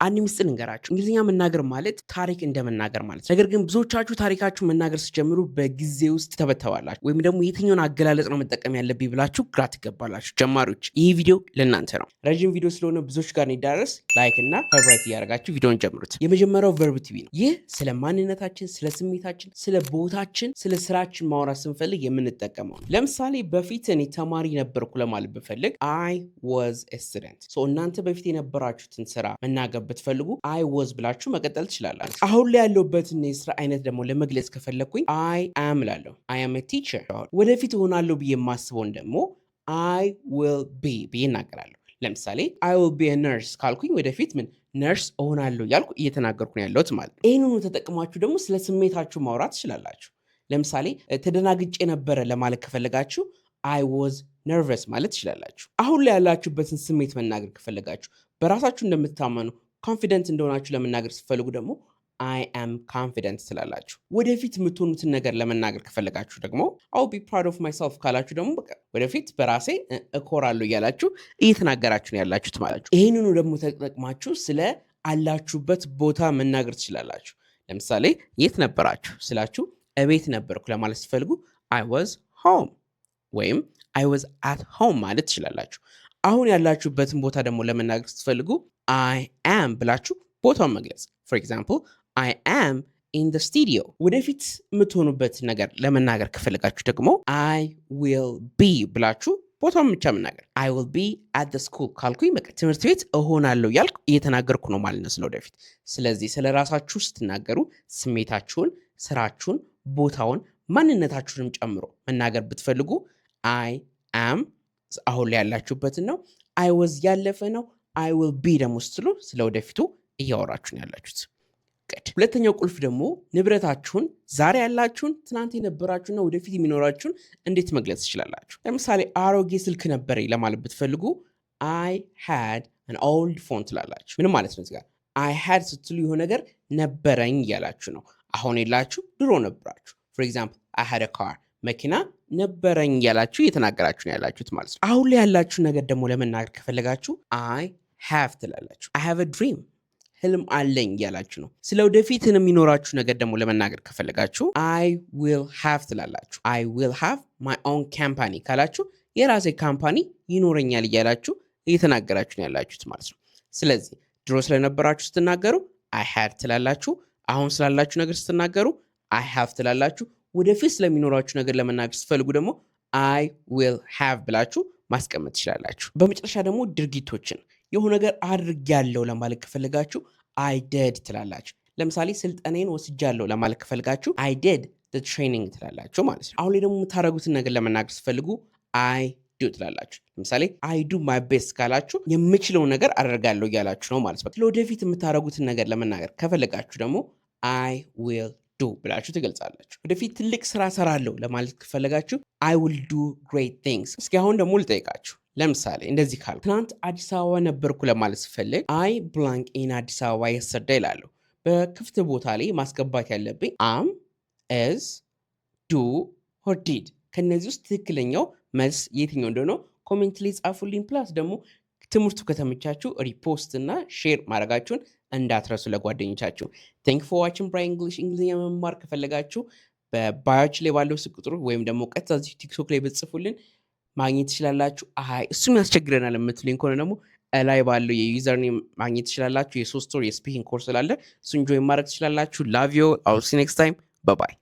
አንድ ሚስጥር ልንገራችሁ። እንግሊዝኛ መናገር ማለት ታሪክ እንደመናገር ማለት። ነገር ግን ብዙዎቻችሁ ታሪካችሁ መናገር ሲጀምሩ በጊዜ ውስጥ ተበተባላችሁ፣ ወይም ደግሞ የትኛውን አገላለጽ ነው መጠቀም ያለብኝ ብላችሁ ግራ ትገባላችሁ። ጀማሪዎች፣ ይህ ቪዲዮ ለእናንተ ነው። ረዥም ቪዲዮ ስለሆነ ብዙዎች ጋር እንዲዳረስ ላይክ እና ፌቨራይት እያደረጋችሁ ቪዲዮን ጀምሩት። የመጀመሪያው ቨርብ ቱ ቢ ነው። ይህ ስለ ማንነታችን፣ ስለ ስሜታችን፣ ስለ ቦታችን፣ ስለ ስራችን ማውራት ስንፈልግ የምንጠቀመው ነው። ለምሳሌ በፊት እኔ ተማሪ ነበርኩ ለማለት ብፈልግ I was a student። እናንተ በፊት የነበራችሁትን ስራ መናገር ብትፈልጉ I was ብላችሁ መቀጠል ትችላላችሁ። አሁን ላይ ያለሁበትን የስራ አይነት ደግሞ ለመግለጽ ከፈለግኩኝ I am እላለሁ። I am a teacher። ወደፊት እሆናለሁ ብዬ የማስበውን ደግሞ I will be ብዬ እናገራለሁ። ለምሳሌ I will be a nurse ካልኩኝ ወደፊት ምን ነርስ እሆናለሁ ያልኩ እየተናገርኩ ነው ያለሁት ማለት ነው። ይህንኑ ተጠቅማችሁ ደግሞ ስለ ስሜታችሁ ማውራት ትችላላችሁ። ለምሳሌ ተደናግጬ ነበረ ለማለት ከፈለጋችሁ I was nervous ማለት ትችላላችሁ። አሁን ላይ ያላችሁበትን ስሜት መናገር ከፈለጋችሁ በራሳችሁ እንደምትታመኑ ኮንፊደንት እንደሆናችሁ ለመናገር ስትፈልጉ ደግሞ I am confident ትላላችሁ። ወደፊት የምትሆኑትን ነገር ለመናገር ከፈለጋችሁ ደግሞ I'll be proud of myself ካላችሁ ደግሞ በቃ ወደፊት በራሴ እኮራለሁ እያላችሁ እየተናገራችሁ ነው ያላችሁት ማለት ነው። ይህንኑ ደግሞ ተጠቅማችሁ ስለ አላችሁበት ቦታ መናገር ትችላላችሁ። ለምሳሌ የት ነበራችሁ ስላችሁ እቤት ነበርኩ ለማለት ስትፈልጉ I was home ወይም I was at home ማለት ትችላላችሁ። አሁን ያላችሁበትን ቦታ ደግሞ ለመናገር ስትፈልጉ I am ብላችሁ ቦታውን መግለጽ። For example, I am in the studio። ወደፊት የምትሆኑበት ነገር ለመናገር ከፈለጋችሁ ደግሞ I will be ብላችሁ ቦታውን ብቻ መናገር። I will be at the school ካልኩኝ በቃ ትምህርት ቤት እሆናለሁ ያልኩ እየተናገርኩ ነው ማለት ነው ስለወደፊት። ስለዚህ ስለ ራሳችሁ ስትናገሩ ስሜታችሁን፣ ስራችሁን፣ ቦታውን፣ ማንነታችሁንም ጨምሮ መናገር ብትፈልጉ I am አሁን ላይ ያላችሁበትን ነው። I was ያለፈ ነው። I will be ደግሞ ስትሉ ስለወደፊቱ እያወራችሁ ነው ያላችሁት። ሁለተኛው ቁልፍ ደግሞ ንብረታችሁን፣ ዛሬ ያላችሁን፣ ትናንት የነበራችሁና ወደፊት የሚኖራችሁን እንዴት መግለጽ ትችላላችሁ። ለምሳሌ አሮጌ ስልክ ነበረኝ ለማለት ብትፈልጉ I had an old phone ትላላችሁ። ምንም ማለት ነው እዚህ ጋር I had ስትሉ የሆነ ነገር ነበረኝ እያላችሁ ነው። አሁን የላችሁ፣ ድሮ ነበራችሁ። For example, I had a car መኪና ነበረኝ እያላችሁ እየተናገራችሁ ነው ያላችሁት ማለት ነው። አሁን ላይ ያላችሁ ነገር ደግሞ ለመናገር ከፈለጋችሁ I have ትላላችሁ። I have a dream ህልም አለኝ እያላችሁ ነው። ስለ ወደፊት የሚኖራችሁ ነገር ደግሞ ለመናገር ከፈለጋችሁ I will have ትላላችሁ። I will have my own company ካላችሁ የራሴ ካምፓኒ ይኖረኛል እያላችሁ እየተናገራችሁ ነው ያላችሁት ማለት ነው። ስለዚህ ድሮ ስለነበራችሁ ስትናገሩ I had ትላላችሁ። አሁን ስላላችሁ ነገር ስትናገሩ I have ትላላችሁ። ወደፊት ስለሚኖራችሁ ነገር ለመናገር ስትፈልጉ ደግሞ I will have ብላችሁ ማስቀመጥ ትችላላችሁ። በመጨረሻ ደግሞ ድርጊቶችን የሆነ ነገር አድርጌያለሁ ለማለት ከፈለጋችሁ I did ትላላችሁ። ለምሳሌ ስልጠናዬን ወስጃለሁ ለማለት ከፈለጋችሁ I did the training ትላላችሁ ማለት ነው። አሁን ላይ ደግሞ የምታደርጉትን ነገር ለመናገር ስትፈልጉ I do ትላላችሁ። ለምሳሌ I do my best ካላችሁ የምችለውን ነገር አደርጋለሁ እያላችሁ ነው ማለት ነው። ለወደፊት የምታደርጉትን ነገር ለመናገር ከፈለጋችሁ ደግሞ I will do ብላችሁ ትገልጻላችሁ። ወደፊት ትልቅ ስራ ሰራለሁ ለማለት ከፈለጋችሁ I will do great things። እስኪ አሁን ደግሞ ልጠይቃችሁ። ለምሳሌ እንደዚህ ካልኩ ትናንት አዲስ አበባ ነበርኩ ለማለት ስፈልግ I blank in አዲስ አበባ yesterday እላለሁ። በክፍት ቦታ ላይ ማስገባት ያለብኝ am፣ is፣ do or did። ከነዚህ ውስጥ ትክክለኛው መልስ የትኛው እንደሆነ ኮሜንት ላይ ጻፉልኝ። ፕላስ ደግሞ ትምህርቱ ከተመቻችሁ ሪፖስት እና ሼር ማድረጋችሁን እንዳትረሱ ለጓደኞቻችሁ። Thank you for watching Brian English። እንግሊዝኛ መማር ከፈለጋችሁ በባዮች ላይ ባለው ስልክ ቁጥር ወይም ደግሞ ቀጥታ ቲክቶክ ላይ ብትጽፉልን ማግኘት ትችላላችሁ። እሱም ያስቸግረናል የምትሉኝ ከሆነ ደግሞ ላይ ባለው የዩዘር ኔም ማግኘት ትችላላችሁ። የ3 ወር የስፒኪንግ ኮርስ ስላለ እሱን ጆይን ማድረግ ትችላላችሁ። Love you. I'll see you next time. Bye bye.